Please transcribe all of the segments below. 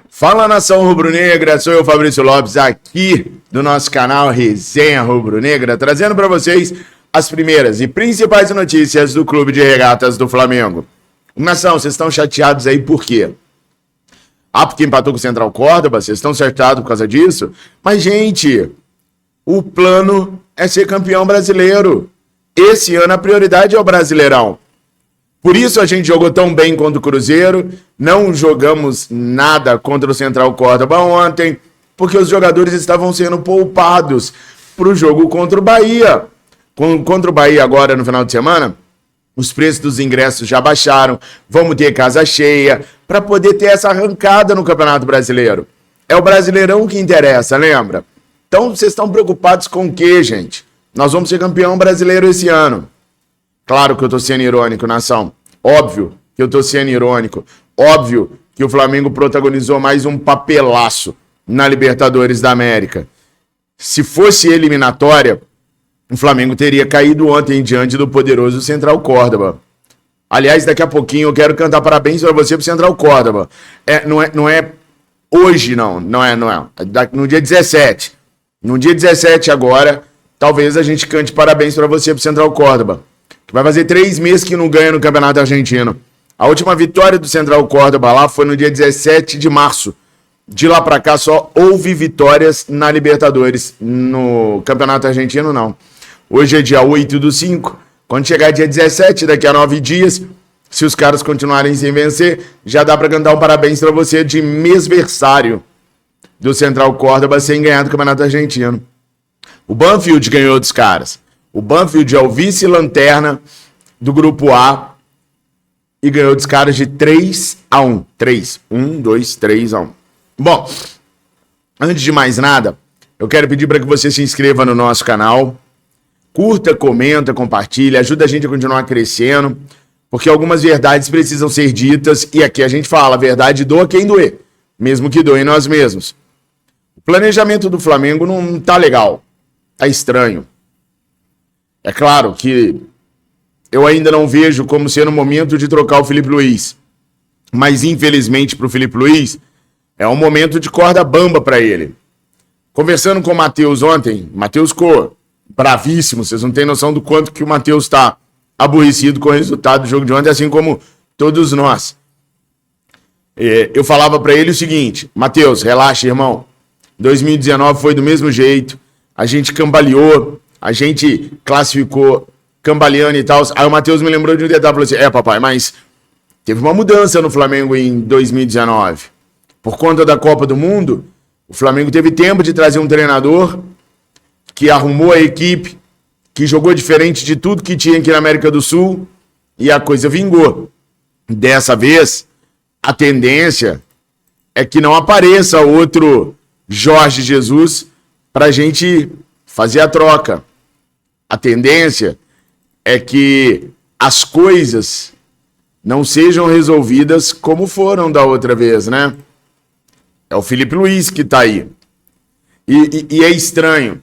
Fala, nação rubro-negra, sou eu, Fabrício Lopes, aqui do nosso canal Resenha Rubro-Negra, trazendo para vocês as primeiras e principais notícias do Clube de Regatas do Flamengo. Nação, vocês estão chateados aí por quê? Porque empatou com o Central Córdoba, vocês estão acertados por causa disso? Mas, gente, o plano é ser campeão brasileiro. Esse ano a prioridade é o Brasileirão. Por isso a gente jogou tão bem contra o Cruzeiro, não jogamos nada contra o Central Córdoba ontem, porque os jogadores estavam sendo poupados para o jogo contra o Bahia. Contra o Bahia agora no final de semana, os preços dos ingressos já baixaram, vamos ter casa cheia, para poder ter essa arrancada no Campeonato Brasileiro. É o Brasileirão que interessa, lembra? Então vocês estão preocupados com o quê, gente? Nós vamos ser campeão brasileiro esse ano. Claro que eu tô sendo irônico, nação. Óbvio que eu tô sendo irônico. Óbvio que o Flamengo protagonizou mais um papelaço na Libertadores da América. Se fosse eliminatória, o Flamengo teria caído ontem diante do poderoso Central Córdoba. Aliás, daqui a pouquinho eu quero cantar parabéns para você pro Central Córdoba. Não é hoje, não. Não é. No dia 17. No dia 17 agora, talvez a gente cante parabéns para você pro Central Córdoba. Vai fazer 3 meses que não ganha no Campeonato Argentino. A última vitória do Central Córdoba lá foi no dia 17 de março. De lá pra cá só houve vitórias na Libertadores. No Campeonato Argentino, não. Hoje é dia 8/5. Quando chegar dia 17, daqui a 9 dias, se os caras continuarem sem vencer, já dá pra cantar um parabéns pra você de mêsversário do Central Córdoba sem ganhar do Campeonato Argentino. O Banfield ganhou dos caras. O Banfield é o vice-lanterna do Grupo A e ganhou dos caras de 3-1. 3-1. Bom, antes de mais nada, eu quero pedir para que você se inscreva no nosso canal. Curta, comenta, compartilha, ajuda a gente a continuar crescendo, porque algumas verdades precisam ser ditas e aqui a gente fala, a verdade doa quem doer, mesmo que doe nós mesmos. O planejamento do Flamengo não tá legal, tá estranho. É claro que eu ainda não vejo como sendo o momento de trocar o Felipe Luiz. Mas, infelizmente, para o Felipe Luiz, é um momento de corda bamba para ele. Conversando com o Matheus ontem, Matheus ficou bravíssimo. Vocês não têm noção do quanto que o Matheus está aborrecido com o resultado do jogo de ontem, assim como todos nós. Eu falava para ele o seguinte: Matheus, relaxa, irmão. 2019 foi do mesmo jeito. A gente cambaleou. A gente classificou cambaleando e tal. Aí o Matheus me lembrou de um detalhe e falou assim: papai, mas teve uma mudança no Flamengo em 2019. Por conta da Copa do Mundo, o Flamengo teve tempo de trazer um treinador que arrumou a equipe, que jogou diferente de tudo que tinha aqui na América do Sul e a coisa vingou. Dessa vez, a tendência é que não apareça outro Jorge Jesus pra gente fazer a troca. A tendência é que as coisas não sejam resolvidas como foram da outra vez, né? É o Felipe Luiz que tá aí. E é estranho,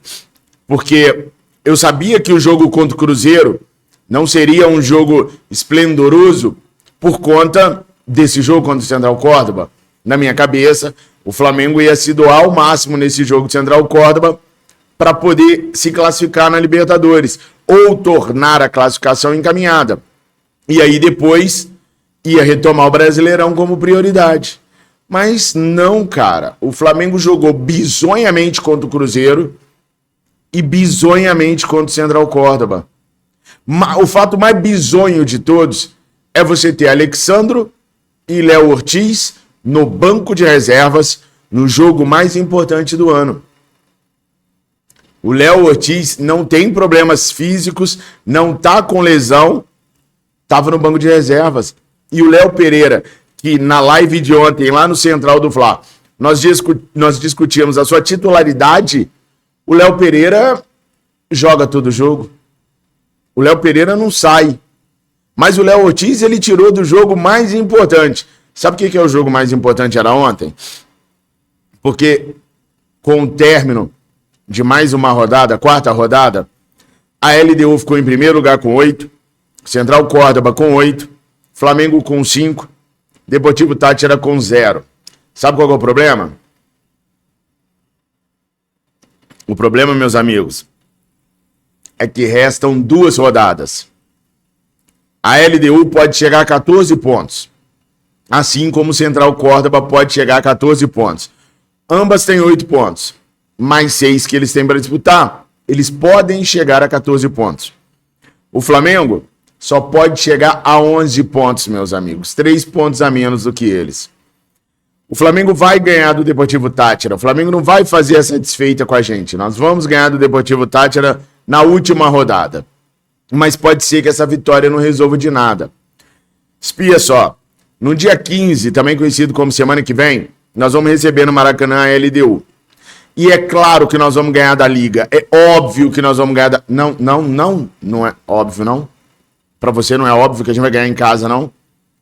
porque eu sabia que o jogo contra o Cruzeiro não seria um jogo esplendoroso por conta desse jogo contra o Central Córdoba. Na minha cabeça, o Flamengo ia se doar ao máximo nesse jogo do Central Córdoba para poder se classificar na Libertadores ou tornar a classificação encaminhada. E aí depois ia retomar o Brasileirão como prioridade. Mas não, cara. O Flamengo jogou bizonhamente contra o Cruzeiro e bizonhamente contra o Central Córdoba. O fato mais bizonho de todos é você ter Alexandro e Léo Ortiz no banco de reservas no jogo mais importante do ano. O Léo Ortiz não tem problemas físicos, não tá com lesão, tava no banco de reservas. E o Léo Pereira, que na live de ontem, lá no Central do Fla, nós discutimos a sua titularidade, o Léo Pereira joga todo jogo. O Léo Pereira não sai. Mas o Léo Ortiz, ele tirou do jogo mais importante. Sabe o que é o jogo mais importante era ontem? Porque com o término de mais uma rodada, 4ª rodada, a LDU ficou em primeiro lugar com 8, Central Córdoba com 8, Flamengo com 5, Deportivo Táchira com 0. Sabe qual é o problema? O problema, meus amigos, é que restam 2 rodadas. A LDU pode chegar a 14 pontos. Assim como o Central Córdoba pode chegar a 14 pontos. Ambas têm 8 pontos. Mais 6 que eles têm para disputar. Eles podem chegar a 14 pontos. O Flamengo só pode chegar a 11 pontos, meus amigos. 3 pontos a menos do que eles. O Flamengo vai ganhar do Deportivo Táchira. O Flamengo não vai fazer essa desfeita com a gente. Nós vamos ganhar do Deportivo Táchira na última rodada. Mas pode ser que essa vitória não resolva de nada. Espia só. No dia 15, também conhecido como semana que vem, nós vamos receber no Maracanã a LDU. E é claro que nós vamos ganhar da Liga. É óbvio que nós vamos ganhar da... Não é óbvio, não. Pra você não é óbvio que a gente vai ganhar em casa, não?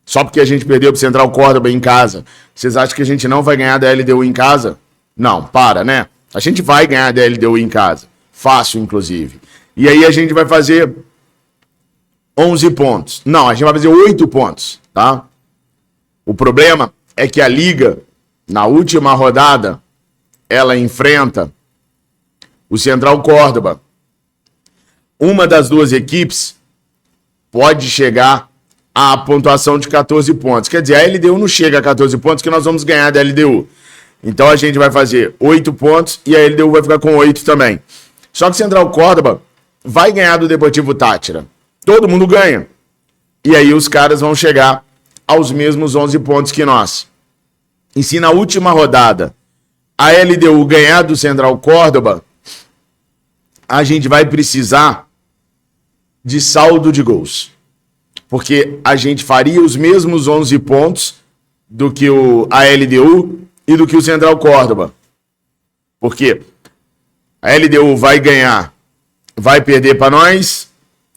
Só porque a gente perdeu pro Central Córdoba em casa. Vocês acham que a gente não vai ganhar da LDU em casa? Não, para, né? A gente vai ganhar da LDU em casa. Fácil, inclusive. E aí a gente vai fazer 11 pontos. Não, a gente vai fazer 8 pontos, tá? O problema é que a Liga, na última rodada, ela enfrenta o Central Córdoba. Uma das 2 equipes pode chegar à pontuação de 14 pontos. Quer dizer, a LDU não chega a 14 pontos, que nós vamos ganhar da LDU. Então a gente vai fazer 8 pontos e a LDU vai ficar com 8 também. Só que o Central Córdoba vai ganhar do Deportivo Táchira. Todo mundo ganha. E aí os caras vão chegar aos mesmos 11 pontos que nós. E se na última rodada a LDU ganhar do Central Córdoba, a gente vai precisar de saldo de gols. Porque a gente faria os mesmos 11 pontos do que a LDU e do que o Central Córdoba. Porque a LDU vai ganhar, vai perder para nós,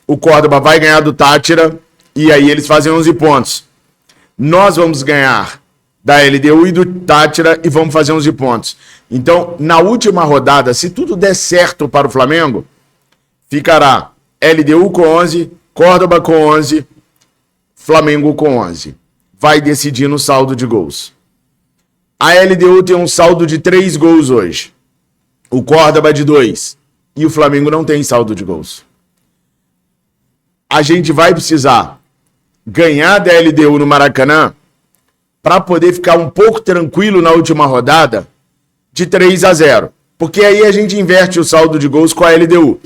o Córdoba vai ganhar do Táchira, e aí eles fazem 11 pontos. Nós vamos ganhar da LDU e do Táchira e vamos fazer 11 pontos. Então, na última rodada, se tudo der certo para o Flamengo, ficará LDU com 11, Córdoba com 11, Flamengo com 11. Vai decidir no saldo de gols. A LDU tem um saldo de 3 gols hoje. O Córdoba de 2. E o Flamengo não tem saldo de gols. A gente vai precisar ganhar da LDU no Maracanã para poder ficar um pouco tranquilo na última rodada de 3-0. Porque aí a gente inverte o saldo de gols com a LDU.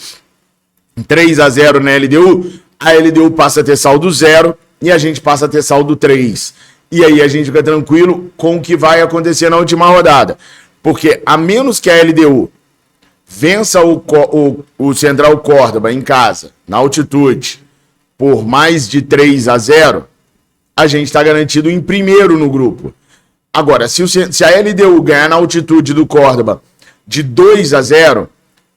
3-0 na LDU, a LDU passa a ter saldo 0 e a gente passa a ter saldo 3. E aí a gente fica tranquilo com o que vai acontecer na última rodada. Porque a menos que a LDU vença o Central Córdoba em casa, na altitude, por mais de 3-0, a gente está garantido em primeiro no grupo. Agora, se a LDU ganhar na altitude do Córdoba de 2-0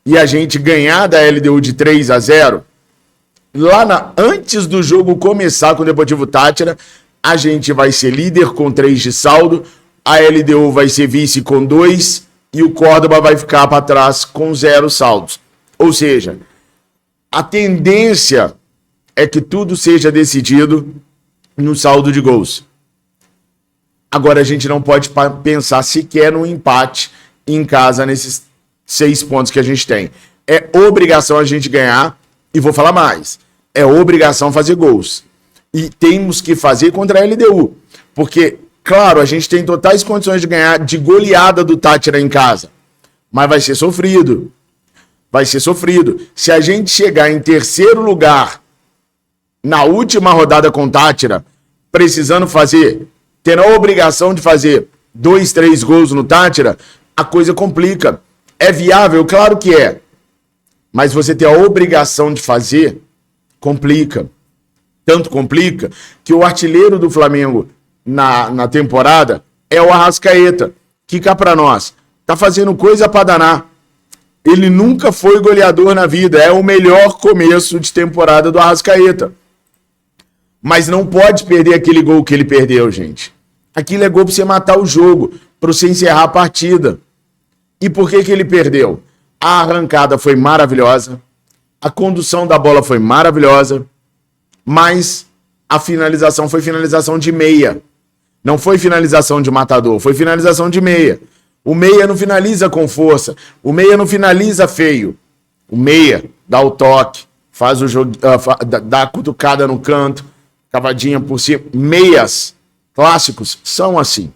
e a gente ganhar da LDU de 3-0, antes do jogo começar com o Deportivo Táchira, a gente vai ser líder com 3 de saldo, a LDU vai ser vice com 2 e o Córdoba vai ficar para trás com 0 saldos. Ou seja, a tendência é que tudo seja decidido no saldo de gols. Agora a gente não pode pensar sequer no empate em casa nesses 6 pontos que a gente tem. É obrigação a gente ganhar, e vou falar mais, é obrigação fazer gols. E temos que fazer contra a LDU, porque, claro, a gente tem totais condições de ganhar de goleada do Táchira em casa, mas vai ser sofrido. Vai ser sofrido. Se a gente chegar em terceiro lugar na última rodada com Táchira, precisando fazer, tendo a obrigação de fazer 2, 3 gols no Táchira, a coisa complica. É viável? Claro que é. Mas você ter a obrigação de fazer, complica. Tanto complica que o artilheiro do Flamengo na temporada é o Arrascaeta, que cá pra nós tá fazendo coisa pra danar. Ele nunca foi goleador na vida, é o melhor começo de temporada do Arrascaeta. Mas não pode perder aquele gol que ele perdeu, gente. Aquilo é gol pra você matar o jogo, pra você encerrar a partida. E por que ele perdeu? A arrancada foi maravilhosa, a condução da bola foi maravilhosa, mas a finalização foi finalização de meia. Não foi finalização de matador, foi finalização de meia. O meia não finaliza com força. O meia não finaliza feio. O meia dá o toque, faz o jogo, dá a cutucada no canto, cavadinha por cima. Meias clássicos são assim.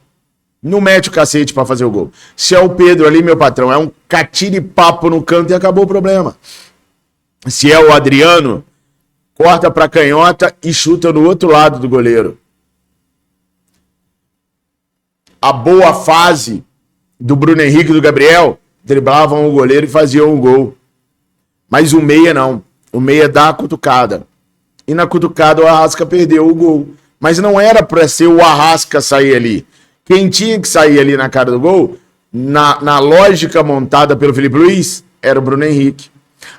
Não mete o cacete pra fazer o gol. Se é o Pedro ali, meu patrão, é um catire-papo no canto e acabou o problema. Se é o Adriano, corta pra canhota e chuta no outro lado do goleiro. A boa fase do Bruno Henrique e do Gabriel driblavam o goleiro e faziam o gol. Mas o meia não. O meia dá a cutucada. E na cutucada o Arrasca perdeu o gol. Mas não era pra ser o Arrasca sair ali. Quem tinha que sair ali na cara do gol, na lógica montada pelo Felipe Luiz, era o Bruno Henrique.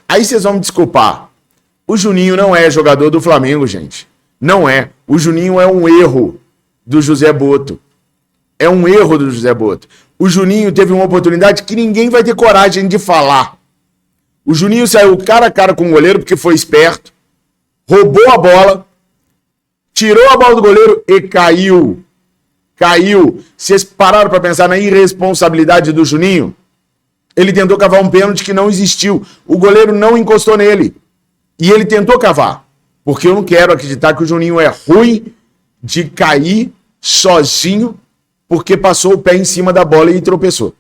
Aí vocês vão me desculpar. O Juninho não é jogador do Flamengo, gente. Não é. O Juninho é um erro do José Boto. É um erro do José Boto. O Juninho teve uma oportunidade que ninguém vai ter coragem de falar. O Juninho saiu cara a cara com o goleiro porque foi esperto, roubou a bola, tirou a bola do goleiro e caiu. Caiu. Vocês pararam para pensar na irresponsabilidade do Juninho? Ele tentou cavar um pênalti que não existiu. O goleiro não encostou nele. E ele tentou cavar. Porque eu não quero acreditar que o Juninho é ruim de cair sozinho porque passou o pé em cima da bola e tropeçou.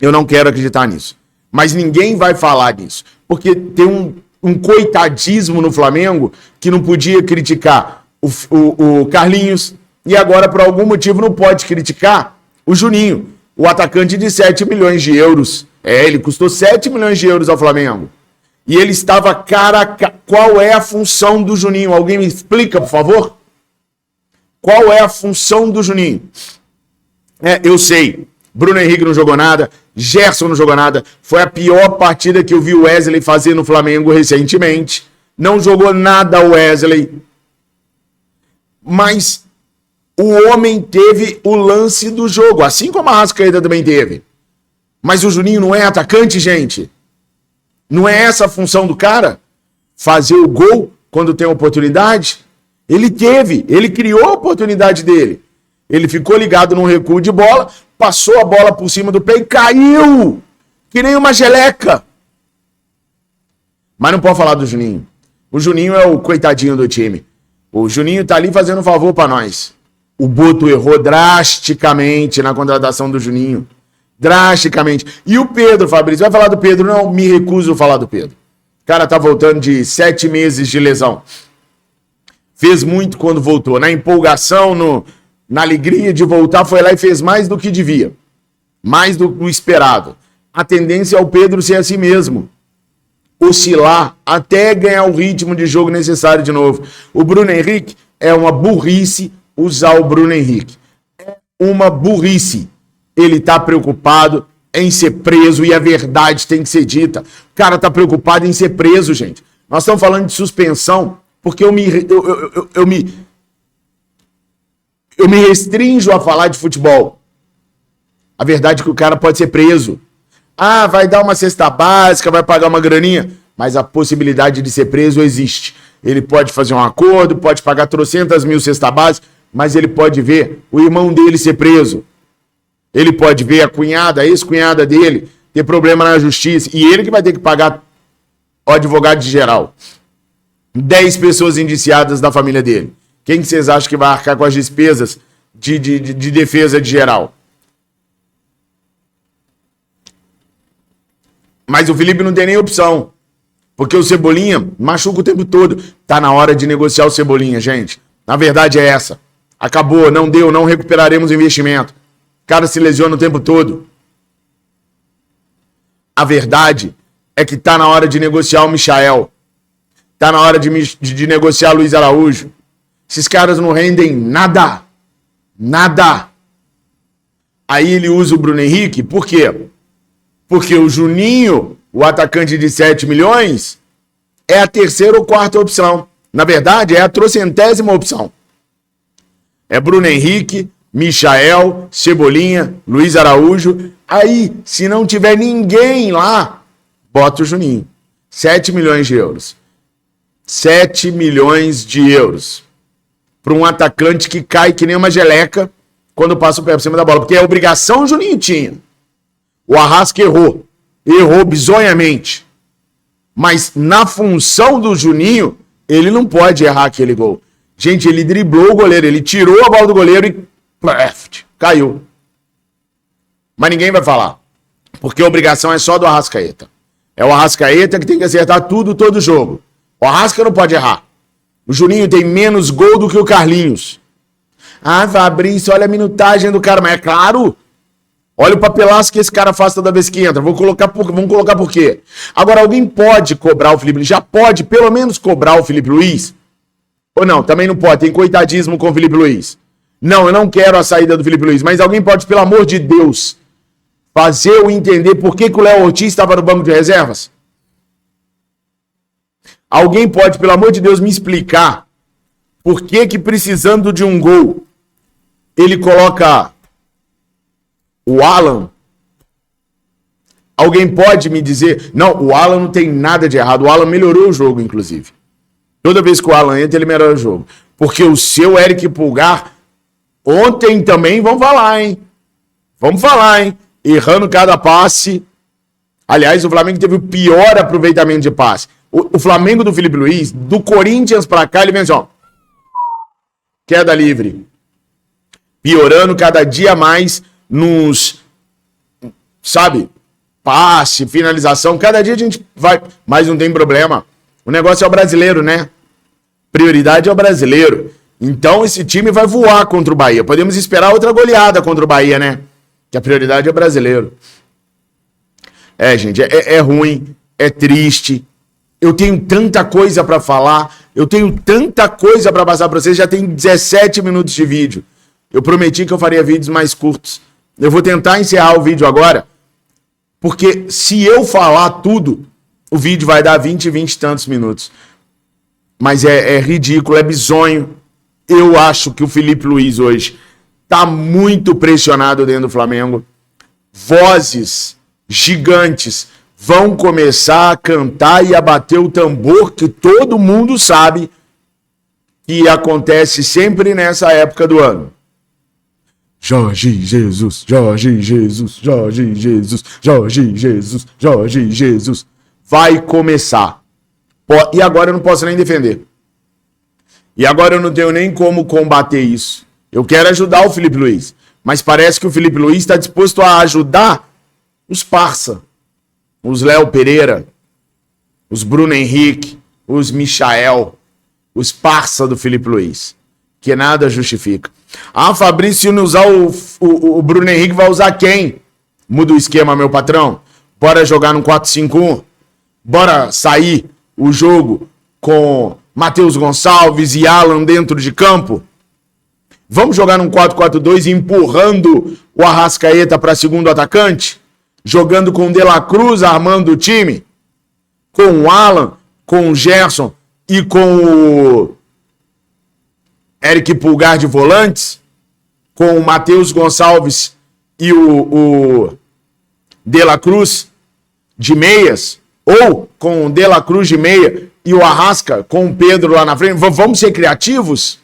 Eu não quero acreditar nisso. Mas ninguém vai falar nisso. Porque tem um coitadismo no Flamengo que não podia criticar o Carlinhos e agora, por algum motivo, não pode criticar o Juninho, o atacante de 7 milhões de euros. Ele custou 7 milhões de euros ao Flamengo. E ele estava cara a cara. Qual é a função do Juninho? Alguém me explica, por favor? Qual é a função do Juninho? Eu sei. Bruno Henrique não jogou nada. Gerson não jogou nada. Foi a pior partida que eu vi o Wesley fazer no Flamengo recentemente. Não jogou nada o Wesley. Mas o homem teve o lance do jogo. Assim como a Arrascaeta também teve. Mas o Juninho não é atacante, gente. Não é essa a função do cara? Fazer o gol quando tem oportunidade? Ele teve. Ele criou a oportunidade dele. Ele ficou ligado num recuo de bola, passou a bola por cima do pé e caiu! Que nem uma geleca. Mas não pode falar do Juninho. O Juninho é o coitadinho do time. O Juninho tá ali fazendo um favor pra nós. O Boto errou drasticamente na contratação do Juninho. Drasticamente. E o Pedro, Fabrício, vai falar do Pedro? Não, me recuso a falar do Pedro. O cara tá voltando de 7 meses de lesão. Fez muito quando voltou. Na empolgação, na alegria de voltar, foi lá e fez mais do que devia. Mais do que o esperado. A tendência é o Pedro ser assim mesmo. Oscilar até ganhar o ritmo de jogo necessário de novo. O Bruno Henrique é uma burrice usar o Bruno Henrique. É uma burrice. Ele tá preocupado em ser preso e a verdade tem que ser dita. O cara tá preocupado em ser preso, gente. Nós estamos falando de suspensão porque eu me restringo a falar de futebol. A verdade é que o cara pode ser preso. Ah, vai dar uma cesta básica, vai pagar uma graninha. Mas a possibilidade de ser preso existe. Ele pode fazer um acordo, pode pagar 300 mil cesta básica, mas ele pode ver o irmão dele ser preso. Ele pode ver a cunhada, a ex-cunhada dele, ter problema na justiça. E ele que vai ter que pagar o advogado geral. 10 pessoas indiciadas da família dele. Quem que vocês acham que vai arcar com as despesas de defesa de geral? Mas o Felipe não tem nem opção. Porque o Cebolinha machuca o tempo todo. Tá na hora de negociar o Cebolinha, gente. Na verdade é essa. Acabou, não deu, não recuperaremos o investimento. O cara se lesiona o tempo todo. A verdade é que tá na hora de negociar o Michael. Tá na hora de negociar o Luiz Araújo. Esses caras não rendem nada. Nada. Aí ele usa o Bruno Henrique, por quê? Porque o Juninho, o atacante de 7 milhões, é a terceira ou quarta opção. Na verdade, é a 300ª opção. É Bruno Henrique, Michael, Cebolinha, Luiz Araújo. Aí, se não tiver ninguém lá, bota o Juninho. 7 milhões de euros. 7 milhões de euros. Para um atacante que cai que nem uma geleca quando passa o pé por cima da bola, porque a obrigação o Juninho tinha. O Arrasca errou bizonhamente. Mas na função do Juninho, ele não pode errar aquele gol. Gente, ele driblou o goleiro, ele tirou a bola do goleiro e caiu. Mas ninguém vai falar, porque a obrigação é só do Arrascaeta. É o Arrascaeta que tem que acertar tudo, todo jogo. O Arrasca não pode errar. O Juninho tem menos gol do que o Carlinhos. Ah, Fabrício, olha a minutagem do cara. Mas é claro, olha o papelaço que esse cara faz toda vez que entra. Vamos colocar por quê? Agora, alguém pode cobrar o Felipe Luiz? Já pode pelo menos cobrar o Felipe Luiz? Ou não? Também não pode. Tem coitadismo com o Felipe Luiz. Não, eu não quero a saída do Felipe Luiz. Mas alguém pode, pelo amor de Deus, fazer eu entender por que o Léo Ortiz estava no banco de reservas? Alguém pode, pelo amor de Deus, me explicar por que precisando de um gol, ele coloca o Alan? Alguém pode me dizer? Não, o Alan não tem nada de errado. O Alan melhorou o jogo, inclusive. Toda vez que o Alan entra, ele melhora o jogo. Porque o seu Eric Pulgar, ontem também, vamos falar, hein? Errando cada passe. Aliás, o Flamengo teve o pior aproveitamento de passe. O Flamengo do Felipe Luiz, do Corinthians pra cá, ele vem assim, ó. Queda livre. Piorando cada dia mais nos, sabe, passe, finalização. Cada dia a gente vai, mas não tem problema. O negócio é o brasileiro, né? Prioridade é o brasileiro. Então esse time vai voar contra o Bahia. Podemos esperar outra goleada contra o Bahia, né? Que a prioridade é o brasileiro. É, gente, é ruim, é triste. Eu tenho tanta coisa pra falar, eu tenho tanta coisa pra passar pra vocês, já tem 17 minutos de vídeo. Eu prometi que eu faria vídeos mais curtos. Eu vou tentar encerrar o vídeo agora, porque se eu falar tudo, o vídeo vai dar 20 e tantos minutos. Mas é ridículo, é bizonho. Eu acho que o Felipe Luiz hoje tá muito pressionado dentro do Flamengo. Vozes gigantes vão começar a cantar e a bater o tambor que todo mundo sabe que acontece sempre nessa época do ano. Jorge Jesus, Jorge Jesus, Jorge Jesus, Jorge Jesus, Jorge Jesus. Vai começar. E agora eu não posso nem defender. E agora eu não tenho nem como combater isso. Eu quero ajudar o Felipe Luiz. Mas parece que o Felipe Luiz está disposto a ajudar os parça. Os Léo Pereira, os Bruno Henrique, os Michael, os parça do Felipe Luiz. Que nada justifica. Ah, Fabrício, se não usar o Bruno Henrique, vai usar quem? Muda o esquema, meu patrão. Bora jogar no 4-5-1. Bora sair o jogo com Matheus Gonçalves e Alan dentro de campo. Vamos jogar num 4-4-2 empurrando o Arrascaeta para segundo atacante? Jogando com o De La Cruz armando o time? Com o Alan, com o Gerson e com o Eric Pulgar de volantes? Com o Matheus Gonçalves e o De La Cruz de meias? Ou com o De La Cruz de meia e o Arrasca com o Pedro lá na frente? Vamos ser criativos?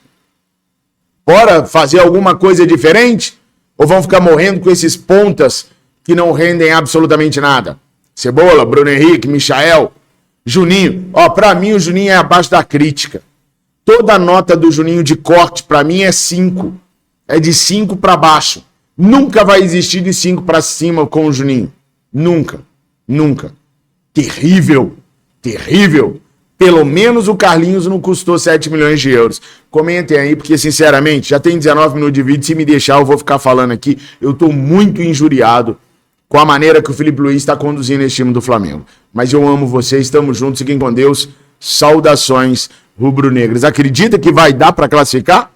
Bora fazer alguma coisa diferente? Ou vamos ficar morrendo com esses pontas que não rendem absolutamente nada? Cebola, Bruno Henrique, Michael, Juninho. Ó, pra mim o Juninho é abaixo da crítica. Toda a nota do Juninho de corte pra mim é 5. É de 5 pra baixo. Nunca vai existir de 5 pra cima com o Juninho. Nunca. Nunca. Terrível. Terrível. Pelo menos o Carlinhos não custou 7 milhões de euros. Comentem aí, porque sinceramente, já tem 19 minutos de vídeo. Se me deixar, eu vou ficar falando aqui. Eu tô muito injuriado com a maneira que o Felipe Luiz está conduzindo esse time do Flamengo. Mas eu amo vocês, estamos juntos, fiquem com Deus. Saudações rubro-negras. Acredita que vai dar para classificar?